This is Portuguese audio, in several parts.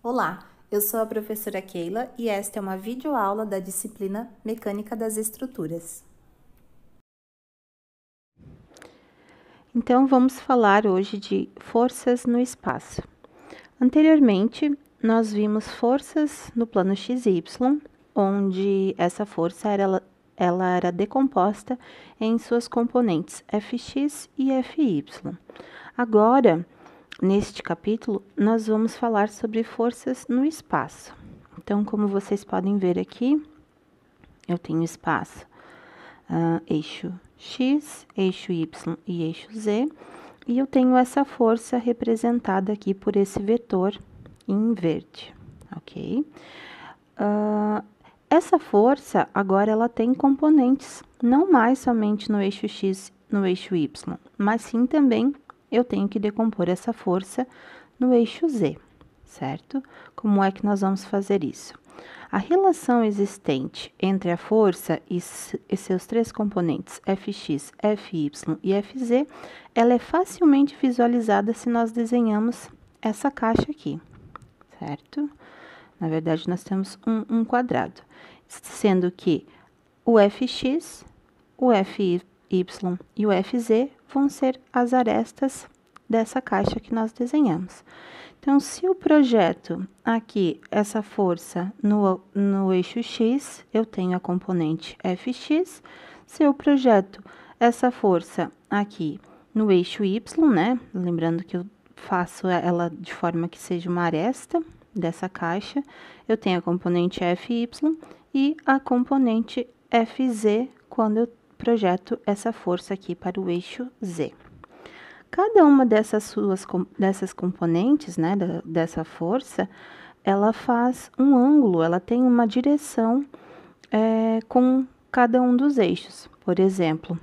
Olá, eu sou a professora Keila e esta é uma videoaula da disciplina Mecânica das Estruturas. Então, vamos falar hoje de forças no espaço. Anteriormente, nós vimos forças no plano XY, onde essa força ela era decomposta em suas componentes Fx e Fy. Agora, neste capítulo, nós vamos falar sobre forças no espaço. Então, como vocês podem ver aqui, eu tenho espaço, eixo X, eixo Y e eixo Z, e eu tenho essa força representada aqui por esse vetor em verde, ok? Essa força, agora, ela tem componentes, não mais somente no eixo X, no eixo Y, mas sim também eu tenho que decompor essa força no eixo Z, certo? Como é que nós vamos fazer isso? A relação existente entre a força e seus três componentes, Fx, Fy e Fz, ela é facilmente visualizada se nós desenhamos essa caixa aqui, certo? Na verdade, nós temos um quadrado, sendo que o Fx, o Fy e o Fz vão ser as arestas dessa caixa que nós desenhamos. Então, se o projeto aqui, essa força no eixo X, eu tenho a componente Fx. Se eu projeto essa força aqui no eixo Y, né? Lembrando que eu faço ela de forma que seja uma aresta dessa caixa, eu tenho a componente Fy e a componente Fz quando eu projeto essa força aqui para o eixo Z. Cada uma dessas componentes, né, dessa força, ela faz um ângulo, ela tem uma direção com cada um dos eixos. Por exemplo,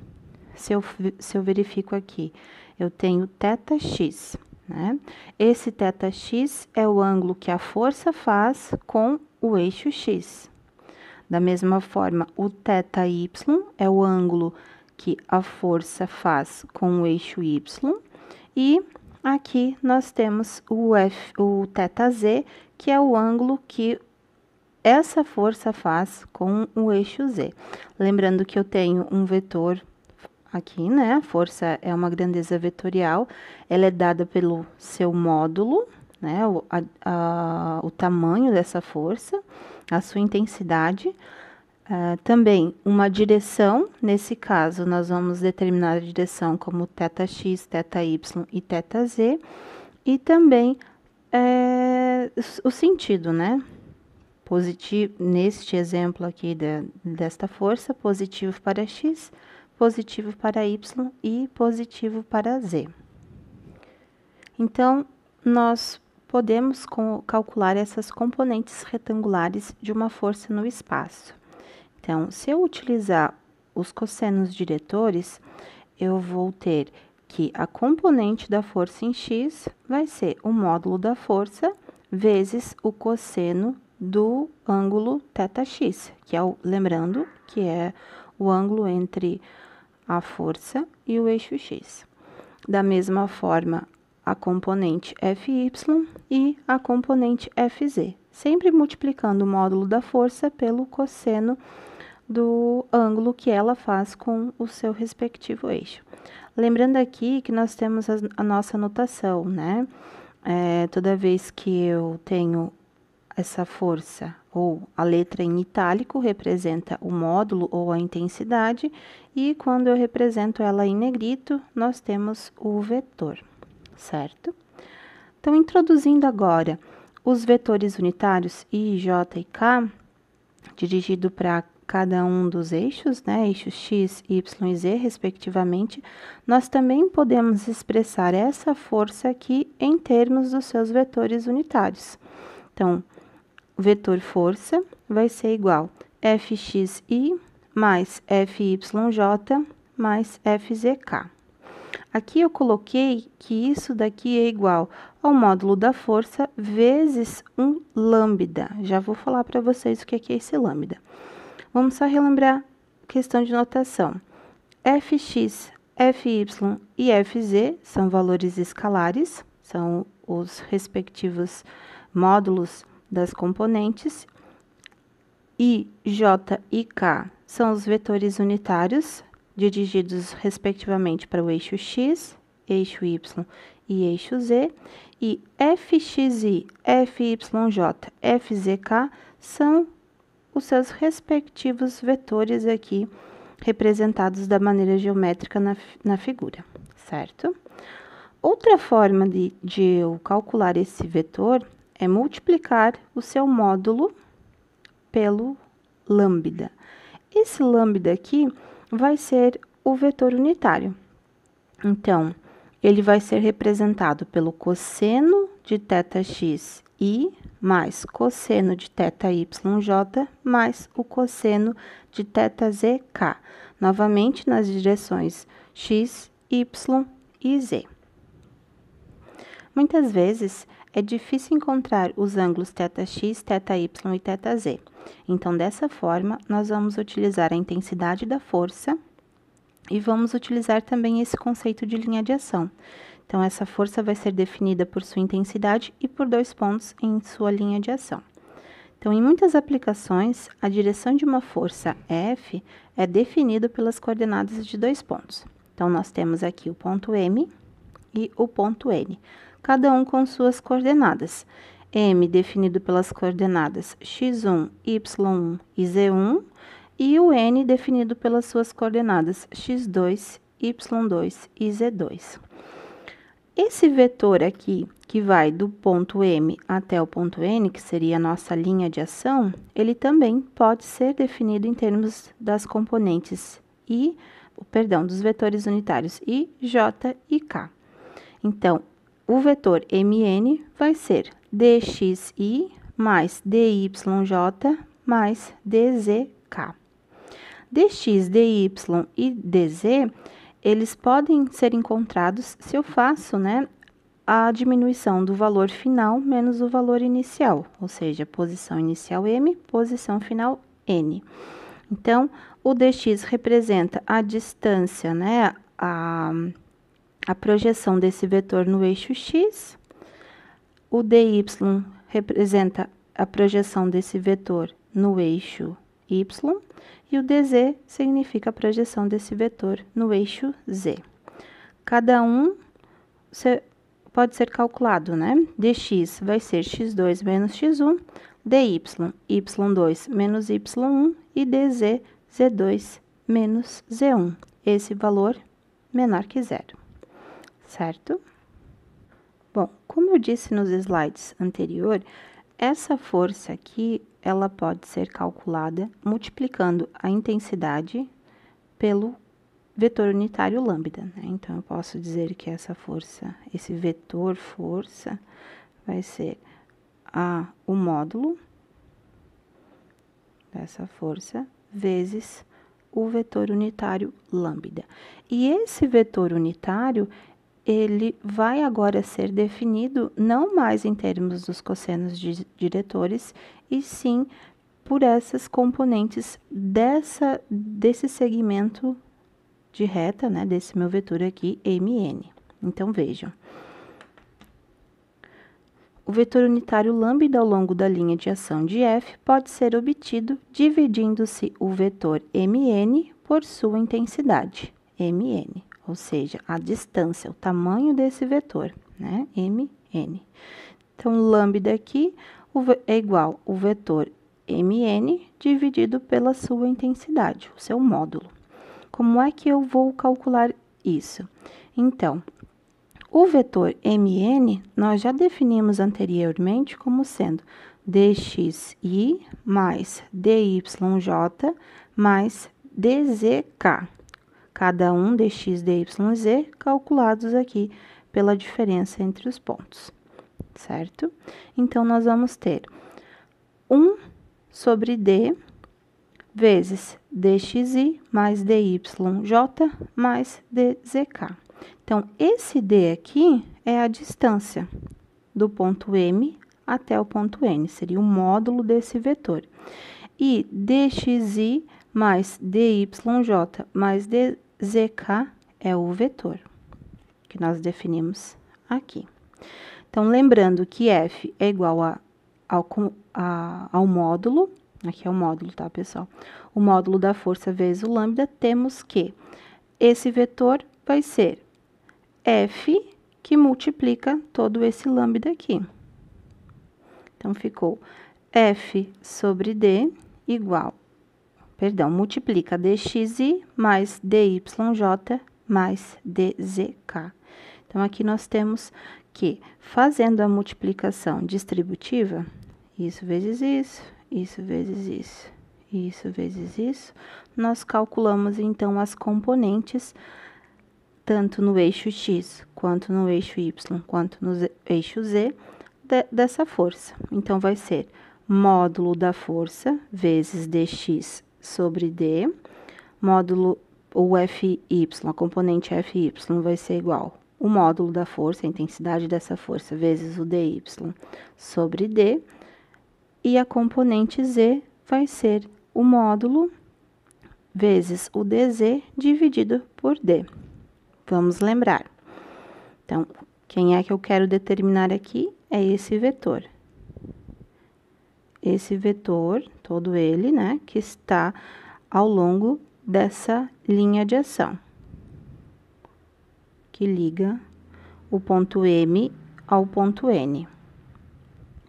se eu verifico aqui, eu tenho θx, né? Esse θx é o ângulo que a força faz com o eixo x. Da mesma forma, o θy é o ângulo que a força faz com o eixo y, e aqui nós temos o θz, que é o ângulo que essa força faz com o eixo z. Lembrando que eu tenho um vetor aqui, né? A força é uma grandeza vetorial, ela é dada pelo seu módulo, né? O tamanho dessa força, a sua intensidade. Também uma direção, nesse caso, nós vamos determinar a direção como θx, θy e θz, e também o sentido, né? Positivo, neste exemplo aqui desta força, positivo para x, positivo para y e positivo para z. Então, nós podemos calcular essas componentes retangulares de uma força no espaço. Então, se eu utilizar os cossenos diretores, eu vou ter que a componente da força em x vai ser o módulo da força vezes o cosseno do ângulo θx, que é lembrando que é o ângulo entre a força e o eixo x. Da mesma forma, a componente Fy e a componente Fz, sempre multiplicando o módulo da força pelo cosseno do ângulo que ela faz com o seu respectivo eixo. Lembrando aqui que nós temos a nossa notação, né? Toda vez que eu tenho essa força, ou a letra em itálico, representa o módulo ou a intensidade, e quando eu represento ela em negrito, nós temos o vetor, certo? Então, introduzindo agora os vetores unitários I, J e K, dirigido para cada um dos eixos, né, eixos x, y e z, respectivamente, nós também podemos expressar essa força aqui em termos dos seus vetores unitários. Então, o vetor força vai ser igual a Fxi mais Fyj mais Fzk. Aqui eu coloquei que isso daqui é igual ao módulo da força vezes um lambda. Já vou falar para vocês o que é esse lambda. Vamos só relembrar a questão de notação. Fx, Fy e Fz são valores escalares, são os respectivos módulos das componentes, I, J e K são os vetores unitários, dirigidos respectivamente para o eixo X, eixo Y e eixo Z, e Fxi, Fyj, Fzk são os seus respectivos vetores aqui, representados da maneira geométrica na figura, certo? Outra forma de eu calcular esse vetor é multiplicar o seu módulo pelo lambda. Esse lambda aqui vai ser o vetor unitário. Então, ele vai ser representado pelo cosseno de θx i mais cosseno de θyj mais o cosseno de θzk, novamente nas direções x, y e z. Muitas vezes é difícil encontrar os ângulos θx, θy e θz. Então, dessa forma, nós vamos utilizar a intensidade da força e vamos utilizar também esse conceito de linha de ação. Então, essa força vai ser definida por sua intensidade e por 2 pontos em sua linha de ação. Então, em muitas aplicações, a direção de uma força F é definida pelas coordenadas de 2 pontos. Então, nós temos aqui o ponto M e o ponto N, cada um com suas coordenadas. M definido pelas coordenadas x1, y1 e z1, e o N definido pelas suas coordenadas x2, y2 e z2. Esse vetor aqui, que vai do ponto M até o ponto N, que seria a nossa linha de ação, ele também pode ser definido em termos das componentes dos vetores unitários I, J e K. Então, o vetor MN vai ser dxi mais dyj mais dzk. dx, dy e dz, eles podem ser encontrados se eu faço, a diminuição do valor final menos o valor inicial, ou seja, posição inicial M, posição final N. Então, o dx representa a distância, a projeção desse vetor no eixo X, o dy representa a projeção desse vetor no eixo Y, e o dz significa a projeção desse vetor no eixo Z. Cada um pode ser calculado, dx vai ser x2 menos x1, dy, y2 menos y1 e dz, z2 menos z1. Esse valor menor que zero, certo? Bom, como eu disse nos slides anterior, essa força aqui, ela pode ser calculada multiplicando a intensidade pelo vetor unitário lambda, Então, eu posso dizer que essa força, esse vetor força, vai ser o módulo dessa força vezes o vetor unitário lambda. E esse vetor unitário, ele vai agora ser definido não mais em termos dos cossenos diretores, e sim por essas componentes desse segmento de reta, desse meu vetor aqui, MN. Então, vejam. O vetor unitário lambda ao longo da linha de ação de F pode ser obtido dividindo-se o vetor MN por sua intensidade, MN. Ou seja, a distância, o tamanho desse vetor, MN. Então, lambda aqui é igual ao vetor MN dividido pela sua intensidade, o seu módulo. Como é que eu vou calcular isso? Então, o vetor MN, nós já definimos anteriormente como sendo dxi mais dyj mais dzk. Cada um dx, dy e z calculados aqui pela diferença entre os pontos, certo? Então, nós vamos ter 1 sobre d vezes dxi mais dyj mais dzk. Então, esse d aqui é a distância do ponto M até o ponto N, seria o módulo desse vetor. E dxi mais dyj mais dzk é o vetor que nós definimos aqui. Então, lembrando que F é igual a ao módulo, aqui é o módulo, tá, pessoal? O módulo da força vezes o lambda, temos que esse vetor vai ser F, que multiplica todo esse lambda aqui. Então, ficou F sobre D igual, multiplica dxi mais dyj mais dzk. Então, aqui nós temos que, fazendo a multiplicação distributiva, isso vezes isso, isso vezes isso, isso vezes isso, nós calculamos, então, as componentes, tanto no eixo x, quanto no eixo y, quanto no eixo z, dessa força. Então, vai ser módulo da força vezes dx sobre d, módulo, o Fy, a componente Fy vai ser igual o módulo da força, a intensidade dessa força, vezes o dy sobre d, e a componente z vai ser o módulo vezes o dz dividido por d. Vamos lembrar. Então, quem é que eu quero determinar aqui? É esse vetor. Esse vetor, todo ele, né, que está ao longo dessa linha de ação, que liga o ponto M ao ponto N,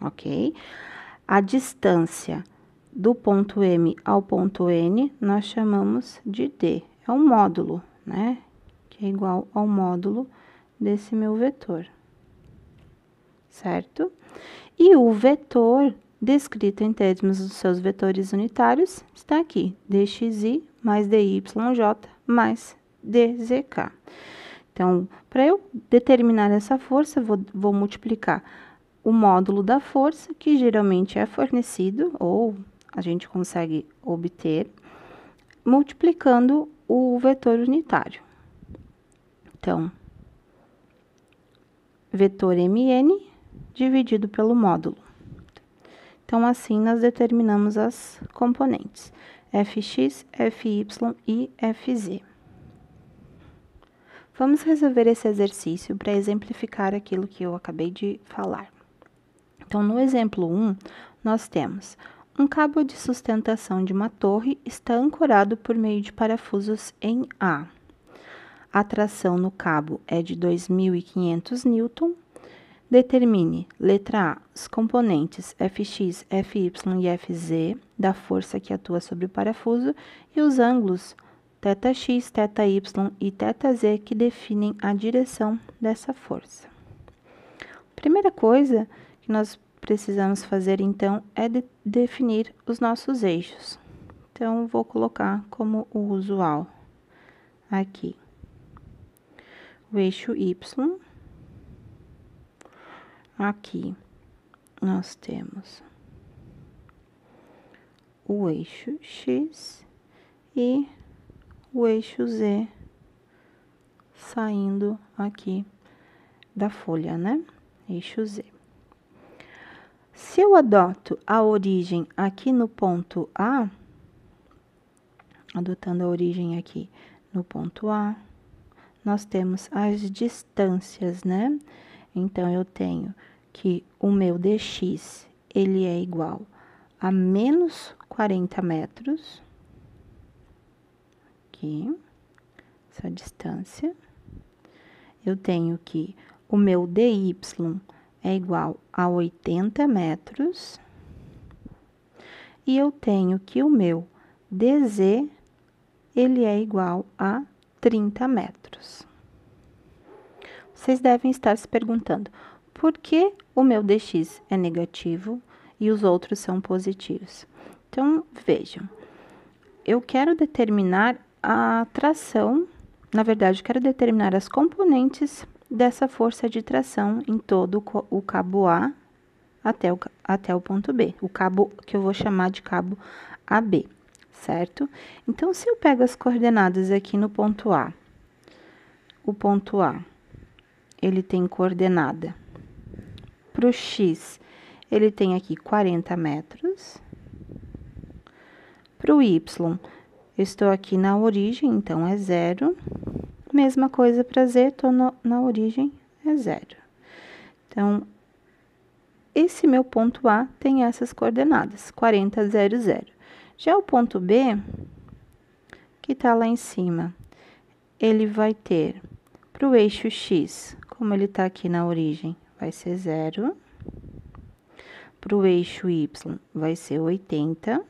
ok? A distância do ponto M ao ponto N, nós chamamos de D, é um módulo, né? Que é igual ao módulo desse meu vetor, certo? E o vetor descrito em termos dos seus vetores unitários está aqui, dxi mais dyj mais dzk. Então, para eu determinar essa força, vou multiplicar o módulo da força, que geralmente é fornecido, ou a gente consegue obter, multiplicando o vetor unitário. Então, vetor mn dividido pelo módulo. Então, assim, nós determinamos as componentes, fx, fy e fz. Vamos resolver esse exercício para exemplificar aquilo que eu acabei de falar. Então, no exemplo 1, nós temos um cabo de sustentação de uma torre está ancorado por meio de parafusos em A. A tração no cabo é de 2.500 Newton. Determine, letra A, os componentes Fx, Fy e Fz da força que atua sobre o parafuso e os ângulos θx, θy e θz que definem a direção dessa força. Primeira coisa que nós precisamos fazer, então, é definir os nossos eixos. Então, vou colocar como o usual aqui o eixo Y. Aqui nós temos o eixo X e o eixo Z saindo aqui da folha, né? Eixo Z. Se eu adoto a origem aqui no ponto A, adotando a origem aqui no ponto A, nós temos as distâncias, né? Então, eu tenho que o meu dx, ele é igual a menos 40 metros, aqui, essa distância. Eu tenho que o meu dy é igual a 80 metros. E eu tenho que o meu dz, ele é igual a 30 metros. Vocês devem estar se perguntando, por que o meu dx é negativo e os outros são positivos? Então, vejam, eu quero determinar a tração, na verdade, eu quero determinar as componentes dessa força de tração em todo o cabo A até o ponto B, o cabo que eu vou chamar de cabo AB, certo? Então, se eu pego as coordenadas aqui no ponto A, o ponto A, ele tem coordenada para o X, ele tem aqui 40 metros. Para o Y, eu estou aqui na origem, então é 0. Mesma coisa para Z, estou na origem, é 0. Então, esse meu ponto A tem essas coordenadas, 40, 0, 0. Já o ponto B, que está lá em cima, ele vai ter, para o eixo X, como ele está aqui na origem, vai ser 0. Para o eixo Y, vai ser 80,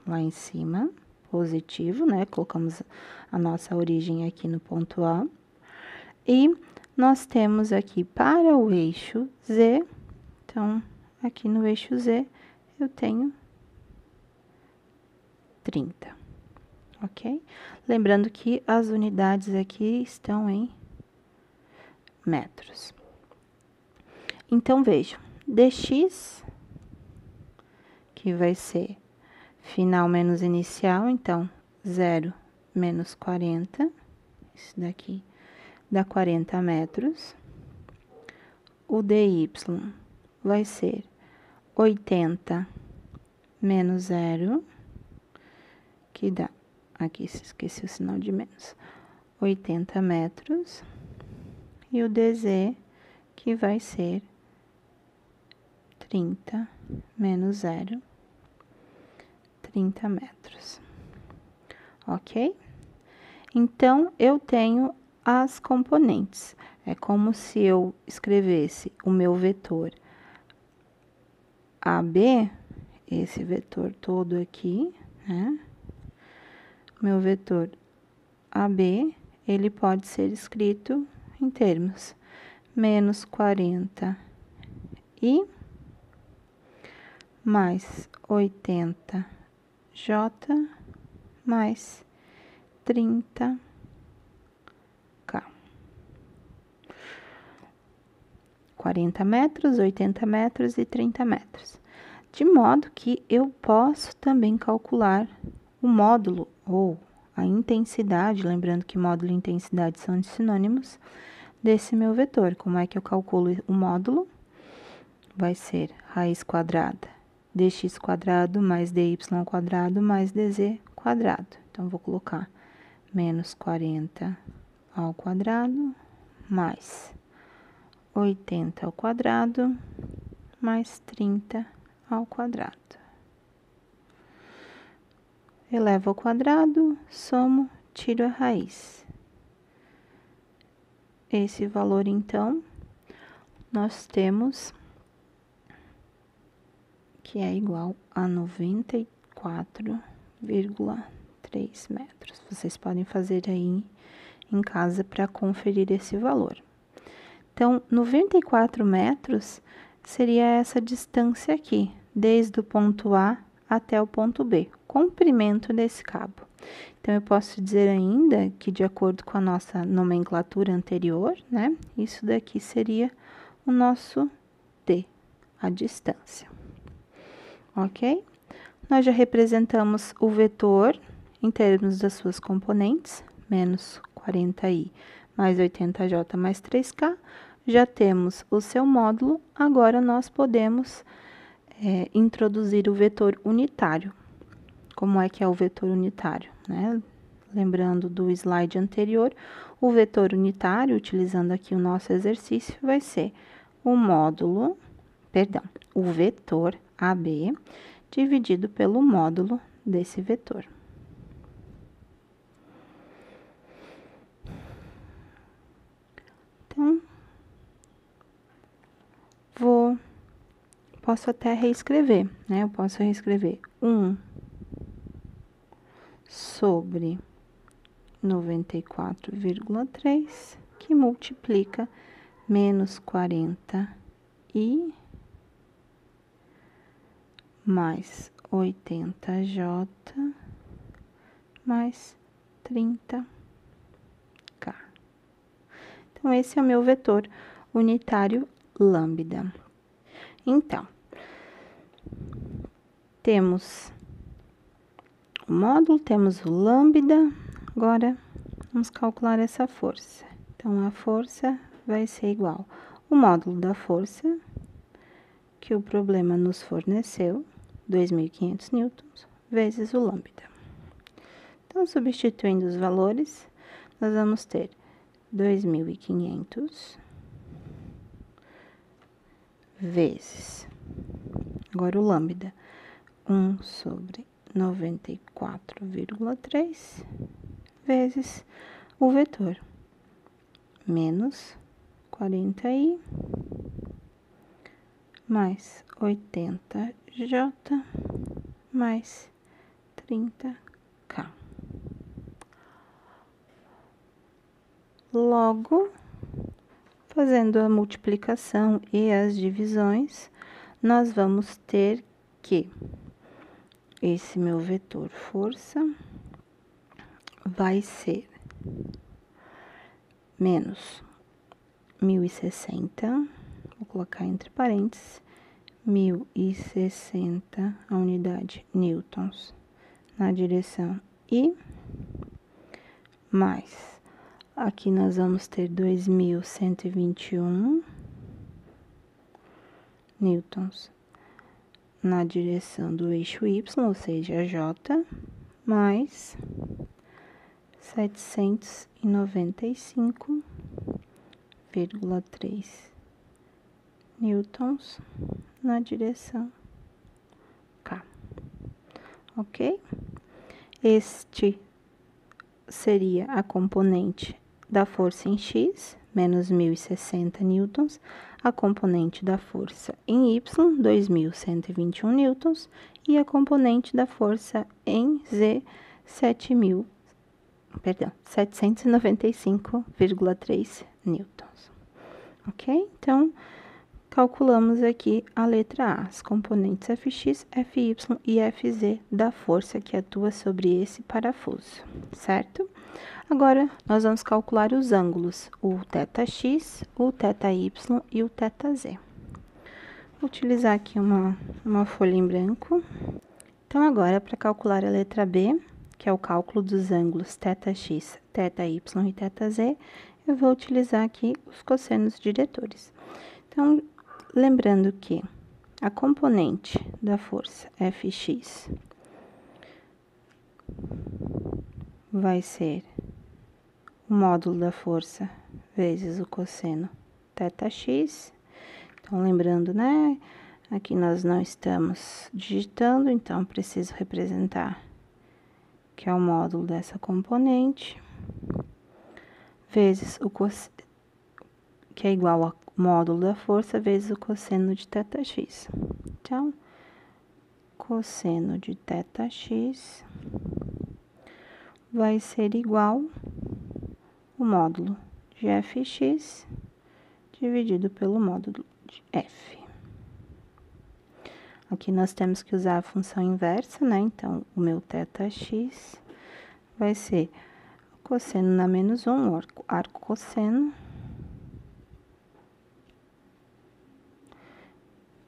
lá em cima, positivo, né? Colocamos a nossa origem aqui no ponto A. E nós temos aqui para o eixo Z, então, aqui no eixo Z, eu tenho 30, ok? Lembrando que as unidades aqui estão em metros. Então, vejam, dx, que vai ser final menos inicial, então, 0 menos 40, isso daqui dá 40 metros. O dy vai ser 80 menos 0, que dá, aqui esqueci o sinal de menos, 80 metros. E o dz, que vai ser 30 menos 0, 30 metros. Ok? Então, eu tenho as componentes. É como se eu escrevesse o meu vetor AB, esse vetor todo aqui, né? Meu vetor AB, ele pode ser escrito em termos menos 40 e mais 80J mais 30K. 40 metros, 80 metros e 30 metros. De modo que eu posso também calcular o módulo ou a intensidade, lembrando que módulo e intensidade são sinônimos, desse meu vetor. Como é que eu calculo o módulo? Vai ser raiz quadrada dx quadrado mais dy quadrado mais dz quadrado. Então, vou colocar menos 40 ao quadrado mais 80 ao quadrado mais 30 ao quadrado. Elevo ao quadrado, somo, tiro a raiz. Esse valor, então, nós temos que é igual a 94,3 metros. Vocês podem fazer aí em casa para conferir esse valor. Então, 94 metros seria essa distância aqui, desde o ponto A até o ponto B, comprimento desse cabo. Então, eu posso dizer ainda que, de acordo com a nossa nomenclatura anterior, né, isso daqui seria o nosso D, a distância. Ok? Nós já representamos o vetor em termos das suas componentes, menos 40i mais 80j mais 3k. Já temos o seu módulo, agora nós podemos introduzir o vetor unitário. Como é que é o vetor unitário, né? Lembrando do slide anterior, o vetor unitário, utilizando aqui o nosso exercício, vai ser o vetor AB dividido pelo módulo desse vetor. Então, posso até reescrever, né? Eu posso reescrever 1 sobre 94,3, que multiplica menos 40 e mais 80j mais 30k. Então, esse é o meu vetor unitário lambda. Então, temos o módulo, temos o lambda, agora vamos calcular essa força. Então, a força vai ser igual ao módulo da força que o problema nos forneceu, 2.500 newtons, vezes o lambda. Então, substituindo os valores, nós vamos ter 2.500 vezes, agora o lambda, 1/94,3 vezes o vetor, menos 40i mais 80j mais 30k. Logo, fazendo a multiplicação e as divisões, nós vamos ter que esse meu vetor força vai ser menos 1060, vou colocar entre parênteses, 1060 a unidade newtons na direção I, mais, aqui nós vamos ter 2121 newtons na direção do eixo Y, ou seja, J, mais 795,3 newtons na direção K, ok? Este seria a componente da força em X, menos 1060 newtons, a componente da força em Y, 2121 newtons, e a componente da força em Z, 795,3 newtons. Ok? Então, calculamos aqui a letra A, as componentes Fx, Fy e Fz da força que atua sobre esse parafuso, certo? Agora, nós vamos calcular os ângulos, o θx, o θy e o θz. Vou utilizar aqui uma folha em branco. Então, agora, para calcular a letra B, que é o cálculo dos ângulos θx, θy e θz, eu vou utilizar aqui os cossenos diretores. Então, lembrando que a componente da força Fx vai ser o módulo da força vezes o cosseno θx. Então, lembrando, né? Aqui nós não estamos digitando, então preciso representar que é o módulo dessa componente, vezes o cosseno, que é igual ao módulo da força, vezes o cosseno de θx. Então, cosseno de θx vai ser igual o módulo de Fx dividido pelo módulo de F. Aqui nós temos que usar a função inversa, né? Então, o meu θx vai ser cosseno na menos 1, arco cosseno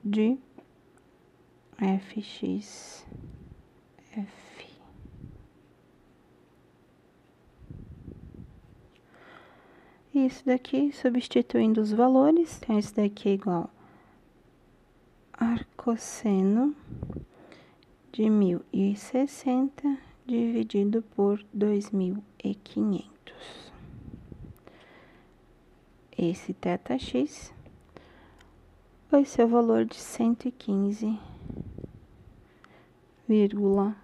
de Fx, F. Isso daqui, substituindo os valores, então, isso daqui é igual arcosseno de 1060 dividido por 2500. Esse θx vai ser o valor de 115,1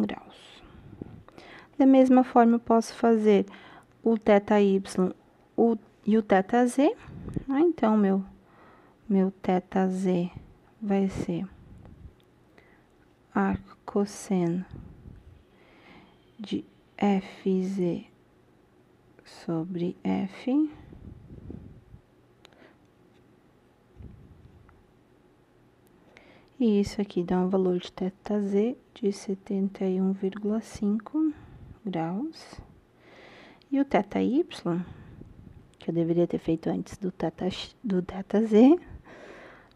graus. Da mesma forma, eu posso fazer o θy e o θz, né? Então, meu θz vai ser arcosseno de Fz sobre F e isso aqui dá um valor de θz de 71,5 graus. E o θy, que eu deveria ter feito antes do θz,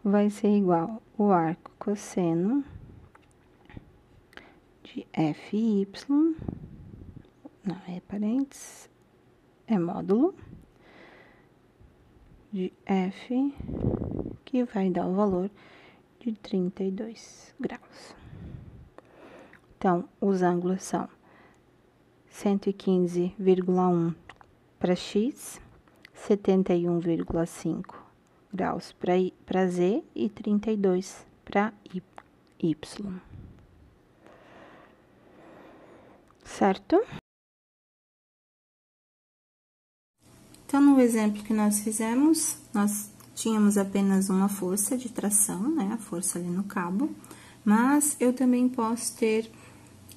vai ser igual o arco cosseno de Fy, não é parênteses, é módulo de F, que vai dar o valor de 32 graus. Então, os ângulos são 115,1 para X, 71,5 graus para Z e 32 para Y. Certo? Então, no exemplo que nós fizemos, nós tínhamos apenas uma força de tração, né? A força ali no cabo, mas eu também posso ter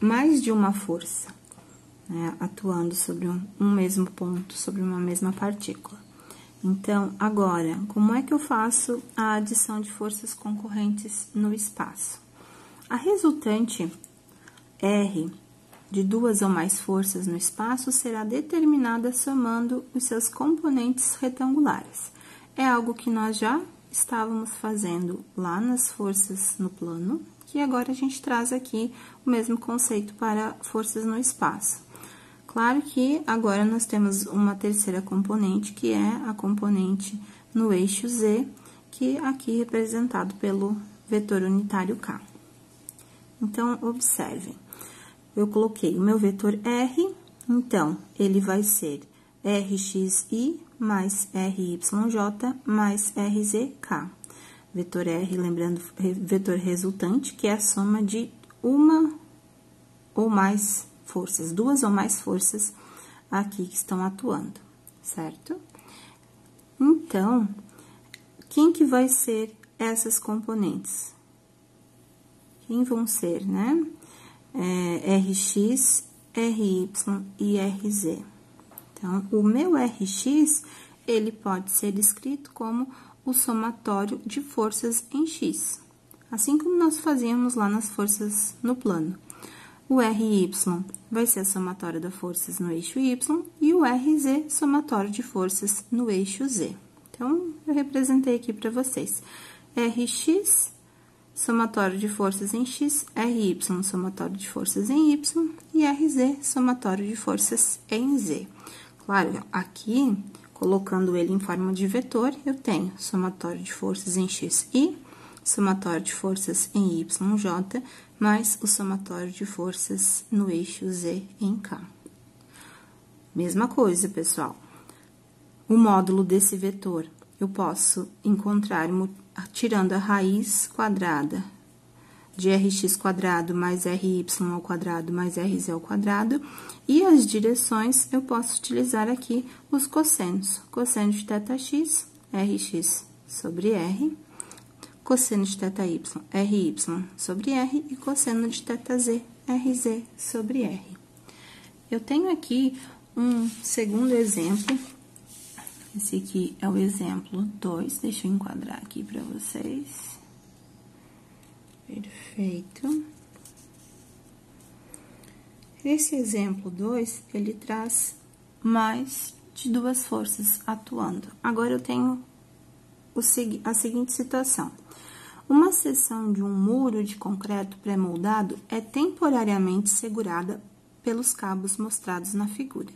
mais de uma força, né? Atuando sobre um mesmo ponto, sobre uma mesma partícula. Então, agora, como é que eu faço a adição de forças concorrentes no espaço? A resultante R de duas ou mais forças no espaço será determinada somando os seus componentes retangulares. É algo que nós já estávamos fazendo lá nas forças no plano, que agora a gente traz aqui o mesmo conceito para forças no espaço. Claro que agora nós temos uma terceira componente, que é a componente no eixo Z, que aqui é representado pelo vetor unitário K. Então, observem. Eu coloquei o meu vetor R, então, ele vai ser RXI mais RYJ mais RZK. Vetor R, lembrando, vetor resultante, que é a soma de uma ou mais forças, duas ou mais forças aqui que estão atuando, certo? Então, quem que vai ser essas componentes? Quem vão ser, né? RX, RY e RZ. Então, o meu RX, ele pode ser escrito como o somatório de forças em X, assim como nós fazíamos lá nas forças no plano. O RY vai ser a somatória das forças no eixo Y e o RZ, somatório de forças no eixo Z. Então, eu representei aqui para vocês. RX, somatório de forças em X, RY, somatório de forças em Y, e RZ, somatório de forças em Z. Claro, aqui, colocando ele em forma de vetor, eu tenho somatório de forças em X e somatório de forças em YJ, mais o somatório de forças no eixo Z em K. Mesma coisa, pessoal. O módulo desse vetor, eu posso encontrar tirando a raiz quadrada de rx quadrado mais ry ao quadrado mais rz ao quadrado, e as direções eu posso utilizar aqui os cossenos. Cosseno de θx, rx sobre r, cosseno de θy, ry sobre r, e cosseno de θz, rz sobre r. Eu tenho aqui um segundo exemplo. Esse aqui é o exemplo 2, deixa eu enquadrar aqui para vocês. Perfeito. Esse exemplo 2, ele traz mais de duas forças atuando. Agora, eu tenho a seguinte situação. Uma seção de um muro de concreto pré-moldado é temporariamente segurada pelos cabos mostrados na figura.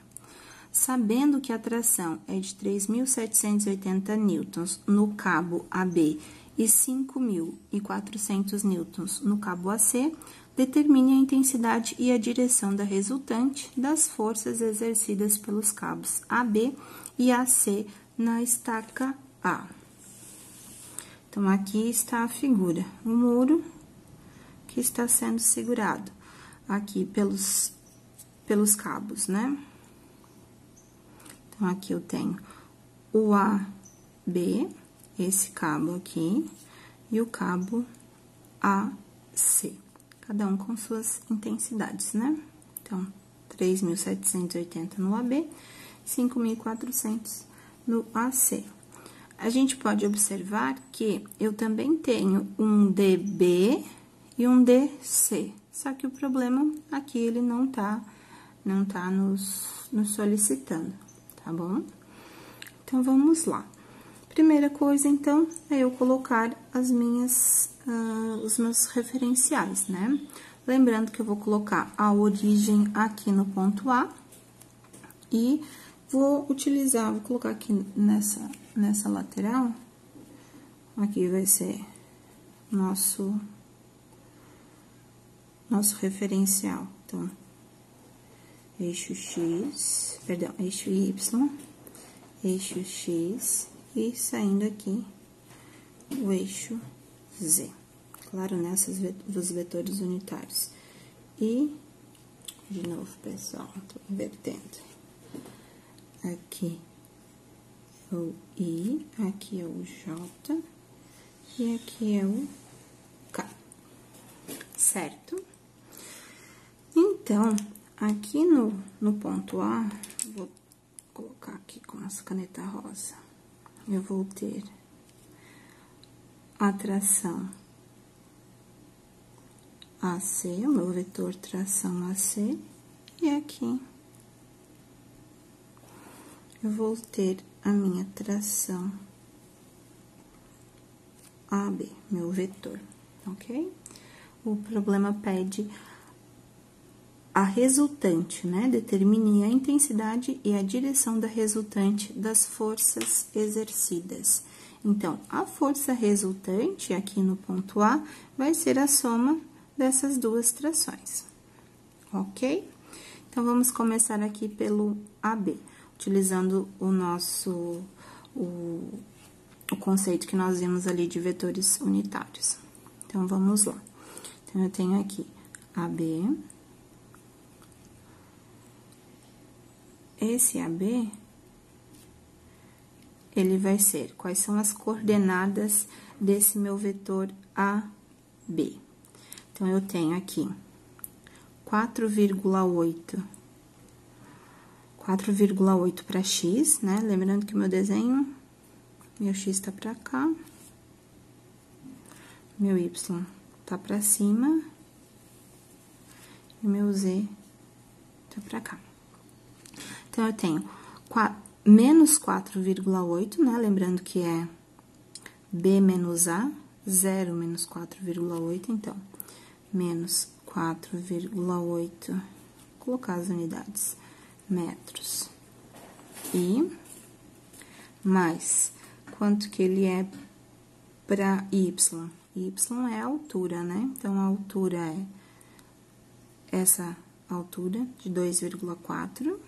Sabendo que a tração é de 3.780 newtons no cabo AB e 5.400 newtons no cabo AC, determine a intensidade e a direção da resultante das forças exercidas pelos cabos AB e AC na estaca A. Então, aqui está a figura, o muro que está sendo segurado aqui pelos cabos, né? Então, aqui eu tenho o AB, esse cabo aqui, e o cabo AC, cada um com suas intensidades, né? Então, 3.780 no AB, 5.400 no AC. A gente pode observar que eu também tenho um DB e um DC, só que o problema aqui, ele não tá nos solicitando, tá bom? Então, vamos lá. Primeira coisa, então, é eu colocar os meus referenciais, né? Lembrando que eu vou colocar a origem aqui no ponto A e vou colocar aqui nessa lateral, aqui vai ser nosso referencial. Então, eixo Y, eixo saindo aqui o eixo Z. Claro, nessas dos vetores unitários. E, de novo, pessoal, tô invertendo. Aqui é o I, aqui é o J e aqui é o K, certo? Então, aqui no ponto A, vou colocar aqui com essa caneta rosa, eu vou ter a tração AC, o meu vetor tração AC, e aqui eu vou ter a minha tração AB, meu vetor, ok? O problema pede a resultante, né? Determine a intensidade e a direção da resultante das forças exercidas. Então, a força resultante, aqui no ponto A, vai ser a soma dessas duas trações, ok? Então, vamos começar aqui pelo AB, utilizando o nosso, o conceito que nós vimos ali de vetores unitários. Então, vamos lá. Então, eu tenho aqui AB. Esse AB, ele vai ser, quais são as coordenadas desse meu vetor AB? Então, eu tenho aqui 4,8 para x, né? Lembrando que o meu desenho, meu x tá pra cá, meu y tá pra cima, e meu z tá pra cá. Então, eu tenho menos 4,8, né? Lembrando que é b menos a, 0 menos 4,8, então, menos 4,8, vou colocar as unidades, metros. E mais, quanto que ele é para y? Y é a altura, né? Então, a altura é essa altura de 2,4,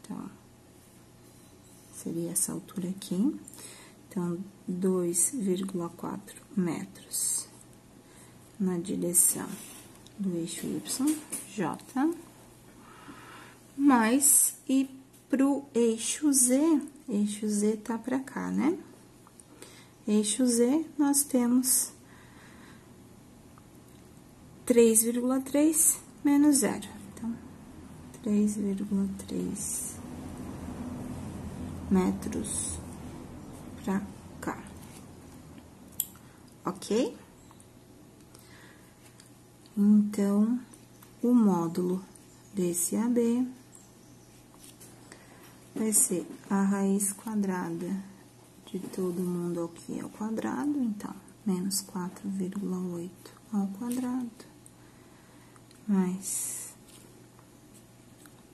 então, seria essa altura aqui. Então, 2,4 metros na direção do eixo Y, J, mais, e pro eixo Z tá pra cá, né? Eixo Z, nós temos 3,3 menos 0. Então, 3,3 metros pra cá. Ok? Então, o módulo desse AB vai ser a raiz quadrada de todo mundo aqui ao quadrado, então, menos 4,8 ao quadrado, mais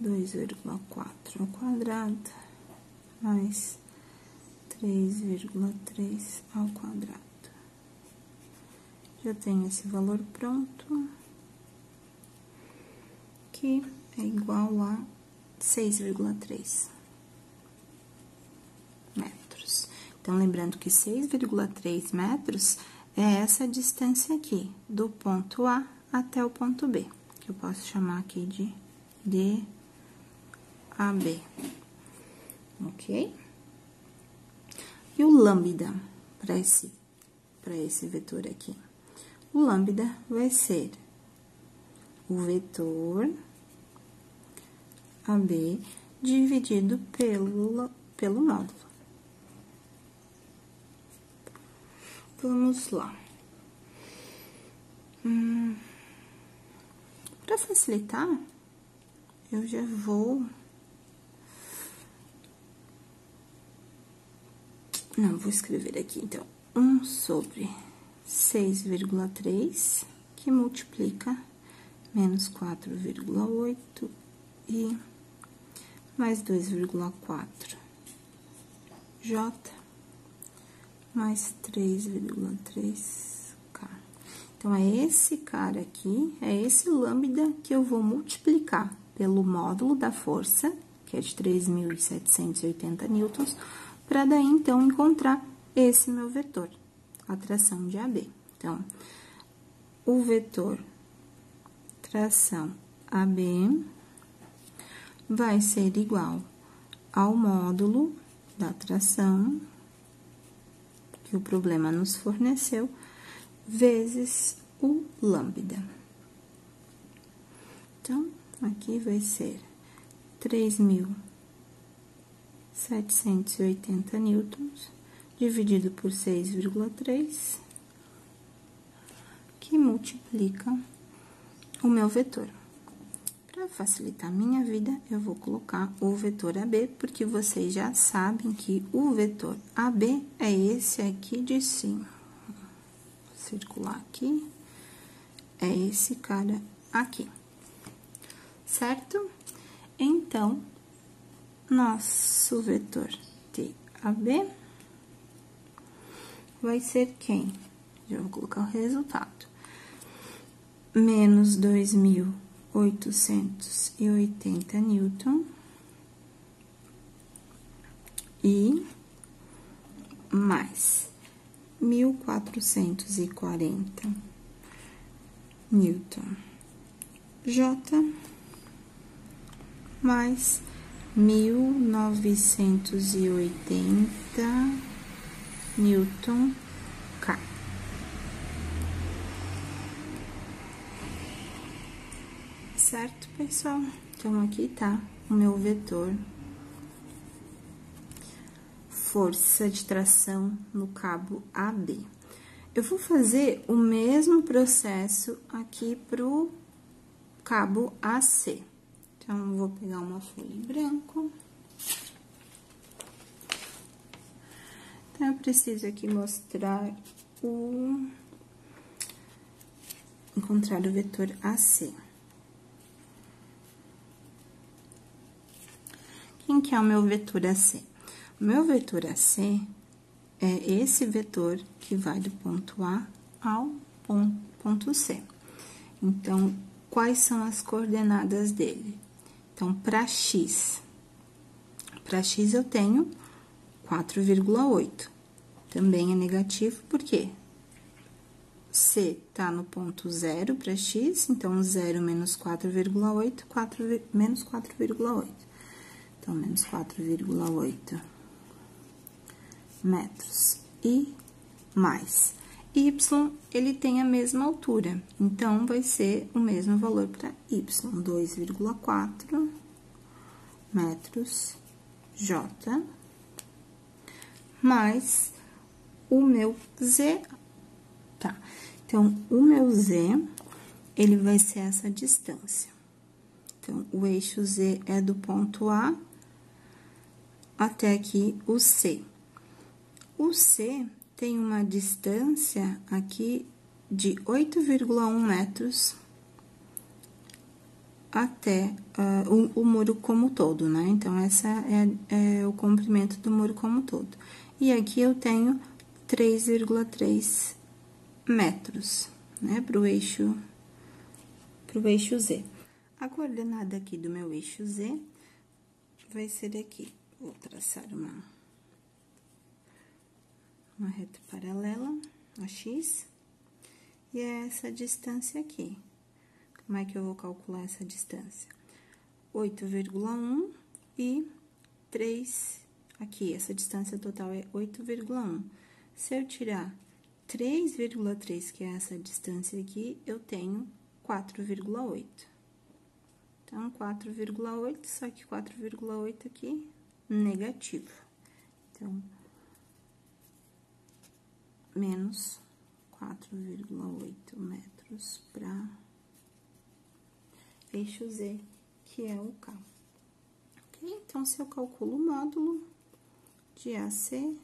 2,4 ao quadrado, mais 3,3 ao quadrado. Já tenho esse valor pronto, que é igual a 6,3 metros. Então, lembrando que 6,3 metros é essa distância aqui, do ponto A até o ponto B, que eu posso chamar aqui de DAB, ok? E o lambda para esse vetor aqui? O lambda vai ser o vetor AB dividido pelo módulo. Vamos lá. Para facilitar, eu já vou... Não, vou escrever aqui, então, 1 sobre 6,3, que multiplica menos 4,8 e mais 2,4 J mais 3,3K. Então, é esse cara aqui, é esse lambda que eu vou multiplicar pelo módulo da força, que é de 3.780 newtons, para daí, então, encontrar esse meu vetor, a tração de AB. Então, o vetor tração AB vai ser igual ao módulo da tração que o problema nos forneceu, vezes o lambda. Então, aqui vai ser 3.780 newtons, dividido por 6,3, que multiplica o meu vetor. Para facilitar a minha vida, eu vou colocar o vetor AB, porque vocês já sabem que o vetor AB é esse aqui de cima. Vou circular aqui, é esse cara aqui, certo? Então, nosso vetor TAB vai ser quem? Já vou colocar o resultado. Menos 2.880 newton e mais 1.440 newton J mais 1.980 newton K. Certo, pessoal? Então, aqui tá o meu vetor força de tração no cabo AB. Eu vou fazer o mesmo processo aqui pro cabo AC. Então, vou pegar uma folha em branco. Então, eu preciso aqui mostrar encontrar o vetor AC. Quem que é o meu vetor AC? O meu vetor AC é esse vetor que vai do ponto A ao ponto C. Então, quais são as coordenadas dele? Então, para X eu tenho 4,8. Também é negativo, porque C tá no ponto 0 para X, então 0 menos 4,8, menos 4,8. Então, menos 4,8 metros. E mais. Y, ele tem a mesma altura, então, vai ser o mesmo valor para Y, 2,4 metros J, mais o meu Z, tá? Então, o meu Z, ele vai ser essa distância. Então, o eixo Z é do ponto A até aqui o C. O C tem uma distância aqui de 8,1 metros até o muro como todo, né? Então, essa é o comprimento do muro como todo. E aqui eu tenho 3,3 metros, né? Pro eixo Z. A coordenada aqui do meu eixo Z vai ser aqui. Vou traçar uma reta paralela a X, e é essa distância aqui. Como é que eu vou calcular essa distância? 8,1 e 3, aqui, essa distância total é 8,1. Se eu tirar 3,3, que é essa distância aqui, eu tenho 4,8. Então, 4,8, só que 4,8 aqui, negativo. Então, menos 4,8 metros para eixo Z, que é o K. Ok? Então, se eu calculo o módulo de AC,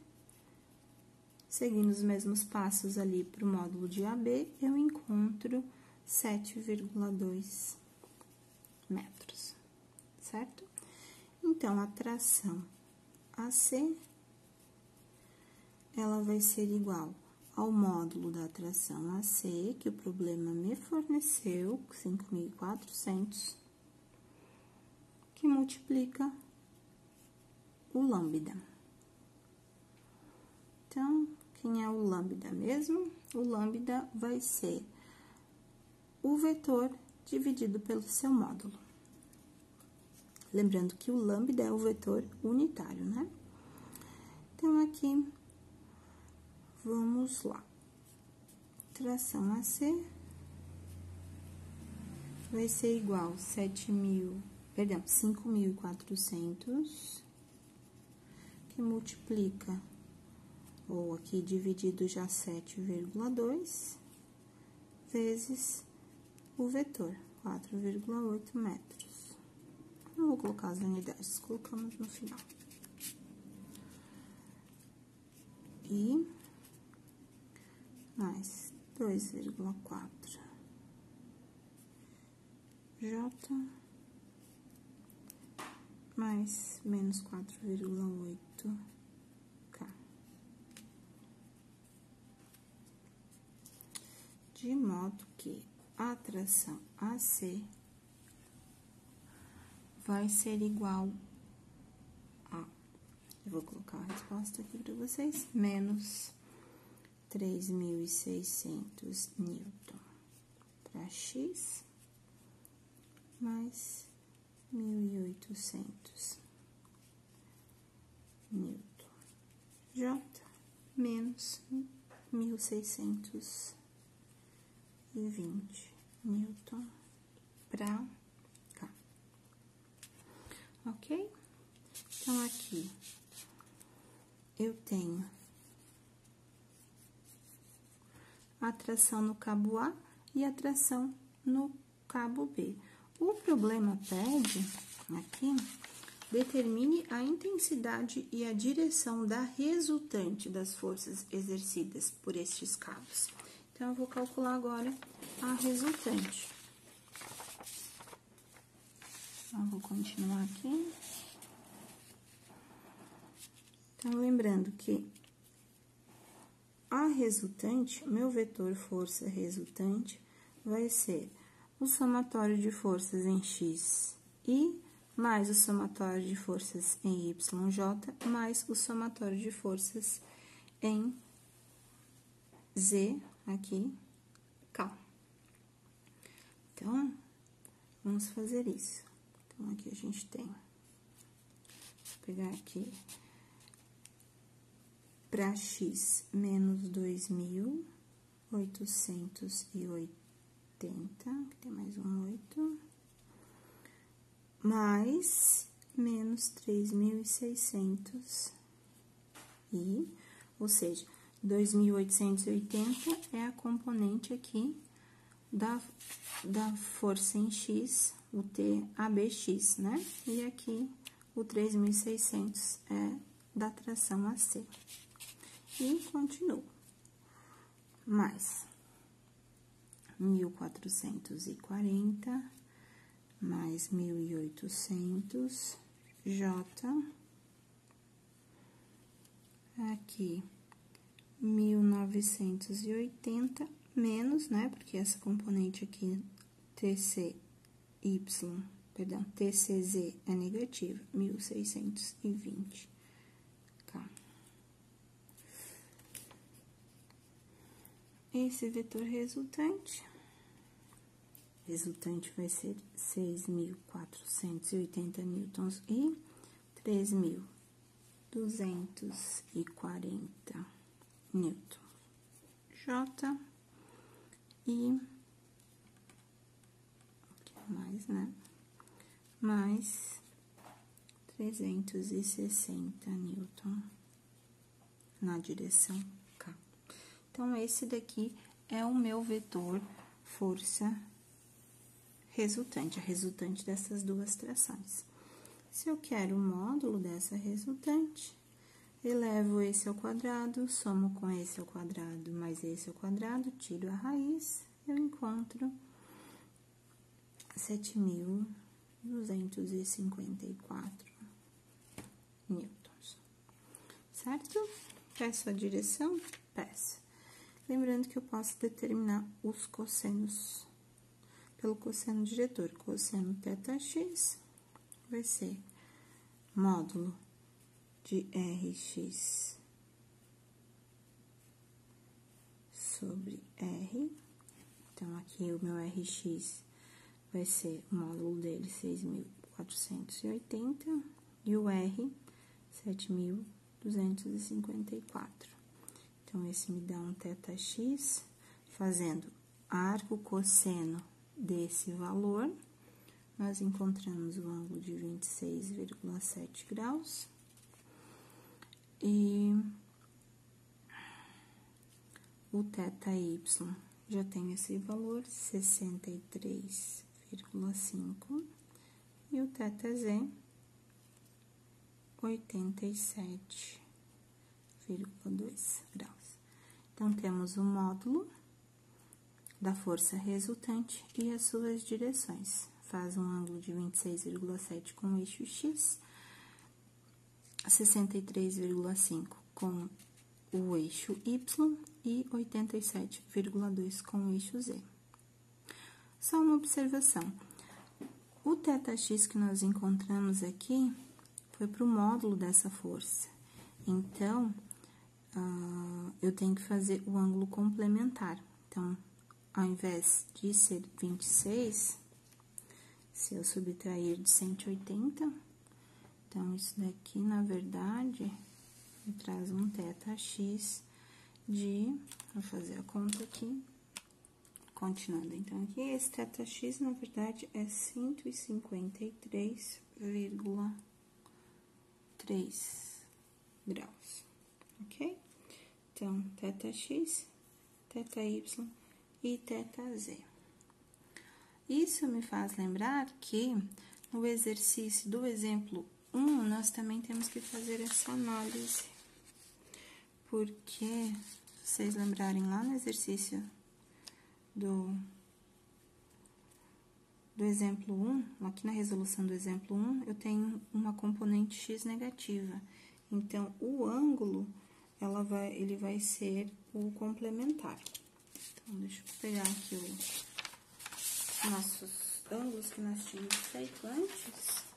seguindo os mesmos passos ali para o módulo de AB, eu encontro 7,2 metros, certo? Então, a tração AC, ela vai ser igual ao módulo da tração AC, que o problema me forneceu, 5.400, que multiplica o lambda. Então, Quem é o lambda mesmo? O lambda vai ser o vetor dividido pelo seu módulo. Lembrando que o lambda é o vetor unitário, né? Então, aqui, vamos lá. Tração AC vai ser igual a 5.400, que multiplica, ou aqui dividido já 7,2, vezes o vetor, 4,8 metros. Não vou colocar as unidades, colocamos no final. E mais 2,4 J mais menos 4,8 K. De modo que a tração AC vai ser igual a, eu vou colocar a resposta aqui para vocês, menos 3.600 newton para X, mais 1.800 newton J, menos 1.620 newton para K. Ok? Então, aqui, eu tenho a tração no cabo A e a tração no cabo B. O problema pede, aqui, determine a intensidade e a direção da resultante das forças exercidas por estes cabos. Então, eu vou calcular agora a resultante. Então, vou continuar aqui. Então, lembrando que a resultante, meu vetor força resultante, vai ser o somatório de forças em X e mais o somatório de forças em YJ, mais o somatório de forças em Z, aqui, K. Então, vamos fazer isso. Então, aqui a gente tem, vou pegar aqui, para X, menos 2.880, que tem mais um 8, mais menos 3.600, ou seja, 2.880 é a componente aqui da força em X, o TABX, né? E aqui, o 3.600 é da tração AC. E continuo. Mais 1.440, mais 1.800, J, aqui, 1.980, menos, né, porque essa componente aqui, TCZ é negativa, 1.620, K. Esse vetor resultante vai ser 6.480 newtons e 3.240 newtons J e mais, né? Mais 360 newton na direção K. Então, esse daqui é o meu vetor força resultante, a resultante dessas duas trações. Se eu quero o módulo dessa resultante, elevo esse ao quadrado, somo com esse ao quadrado mais esse ao quadrado, tiro a raiz, eu encontro 7.254 newtons, certo? Peço a direção? Peço. Lembrando que eu posso determinar os cossenos pelo cosseno diretor. Cosseno θx vai ser módulo de Rx sobre R. Então, aqui o meu RX vai ser, o módulo dele, 6.480, e o R, 7.254. Então, esse me dá um θx, fazendo arco cosseno desse valor, nós encontramos o ângulo de 26,7 graus. E o θy já tem esse valor, 63,5, e o θz, 87,2 graus. Então, temos o módulo da força resultante e as suas direções. Faz um ângulo de 26,7 com o eixo X, 63,5 com o eixo Y e 87,2 com o eixo Z. Só uma observação. O θx que nós encontramos aqui foi para o módulo dessa força. Então, eu tenho que fazer o ângulo complementar. Então, ao invés de ser 26, se eu subtrair de 180, então, isso daqui, na verdade, me traz um θx de... Vou fazer a conta aqui. Continuando, então, aqui, esse θx, na verdade, é 153,3 graus, ok? Então, θx, θy e θz. Isso me faz lembrar que no exercício do exemplo 1, nós também temos que fazer essa análise, porque, se vocês lembrarem lá no exercício do exemplo 1, aqui na resolução do exemplo 1, eu tenho uma componente x negativa. Então, o ângulo, ele vai ser o complementar. Então, deixa eu pegar aqui os nossos ângulos que nós tínhamos feito antes.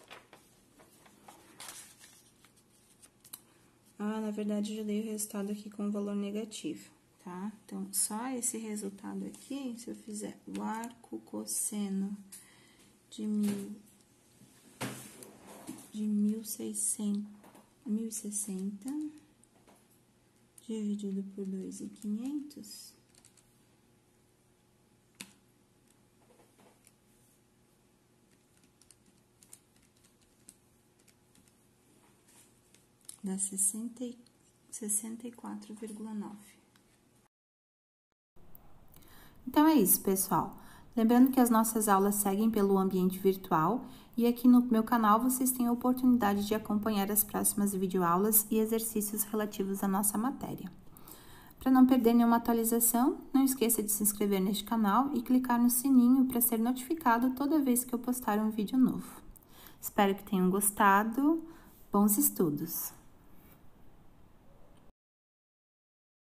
Na verdade, eu já dei o resultado aqui com valor negativo, tá? Então, só esse resultado aqui, se eu fizer o arco cosseno de 1.060 dividido por 2.500, dá 64,9. Então, é isso, pessoal. Lembrando que as nossas aulas seguem pelo ambiente virtual e aqui no meu canal vocês têm a oportunidade de acompanhar as próximas videoaulas e exercícios relativos à nossa matéria. Para não perder nenhuma atualização, não esqueça de se inscrever neste canal e clicar no sininho para ser notificado toda vez que eu postar um vídeo novo. Espero que tenham gostado. Bons estudos!